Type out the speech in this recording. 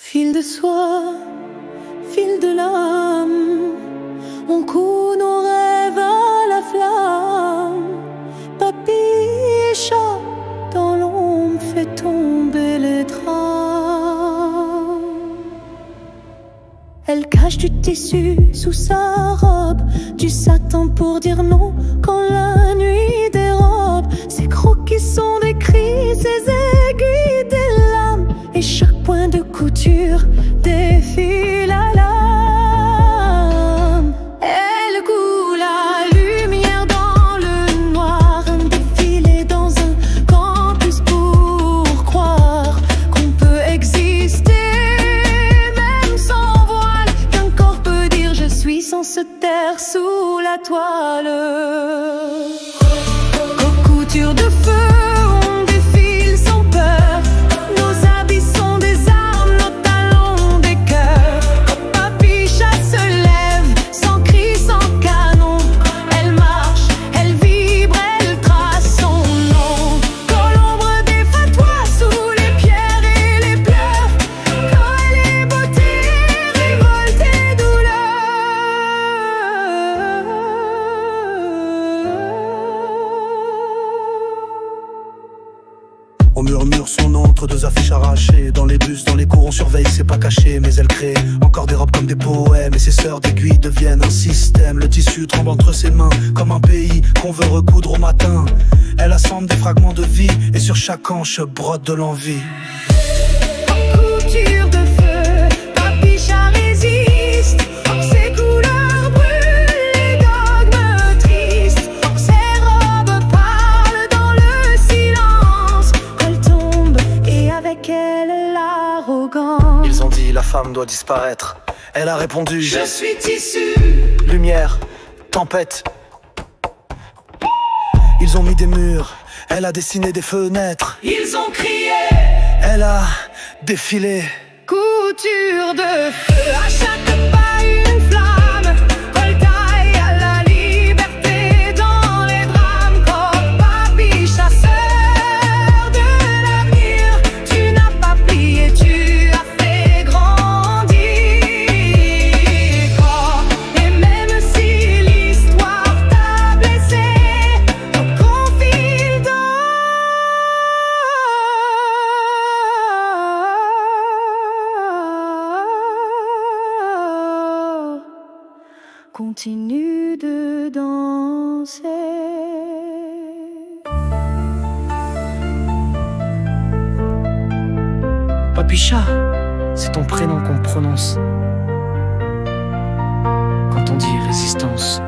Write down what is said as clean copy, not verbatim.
Fil de soie, fil de lame, on coud nos rêves à la flamme. Papicha, dans l'ombre, fait tomber les draps. Elle cache du tissu sous sa robe, du satin pour dire non quand la nuit dérobe. Ses croquis sont des cris, ses aiguilles des lames, et chaque point de couture défile à l'âme. Elle coule la lumière dans le noir, un défilé dans un campus pour croire qu'on peut exister même sans voile, qu'un corps peut dire je suis sans se taire sous la toile. Aux coutures de feu on murmure son nom entre deux affiches arrachées. Dans les bus, dans les cours, on surveille, c'est pas caché. Mais elle crée encore des robes comme des poèmes, et ses sœurs d'aiguilles deviennent un système. Le tissu tremble entre ses mains, comme un pays qu'on veut recoudre au matin. Elle assemble des fragments de vie, et sur chaque hanche brode de l'envie. Couture de feu, Papicha résiste. Ses couleurs brûlent les dogmes tristes. Ses robes parlent dans le silence. Elle tombe et avec elle l'arrogance. Ils ont dit la femme doit disparaître. Elle a répondu je suis tissu. Lumière, tempête. Ils ont mis des murs, elle a dessiné des fenêtres. Ils ont crié, elle a défilé. Couture de feu, à chaque pas une flamme. Voltaille à la liberté dans les drames. Comme Papicha, sœur de l'avenir, tu n'as pas plié, tu as fait grandir. Et même si l'histoire t'a blessé, au confident continue de danser. Papicha, c'est ton prénom qu'on prononce quand on dit résistance.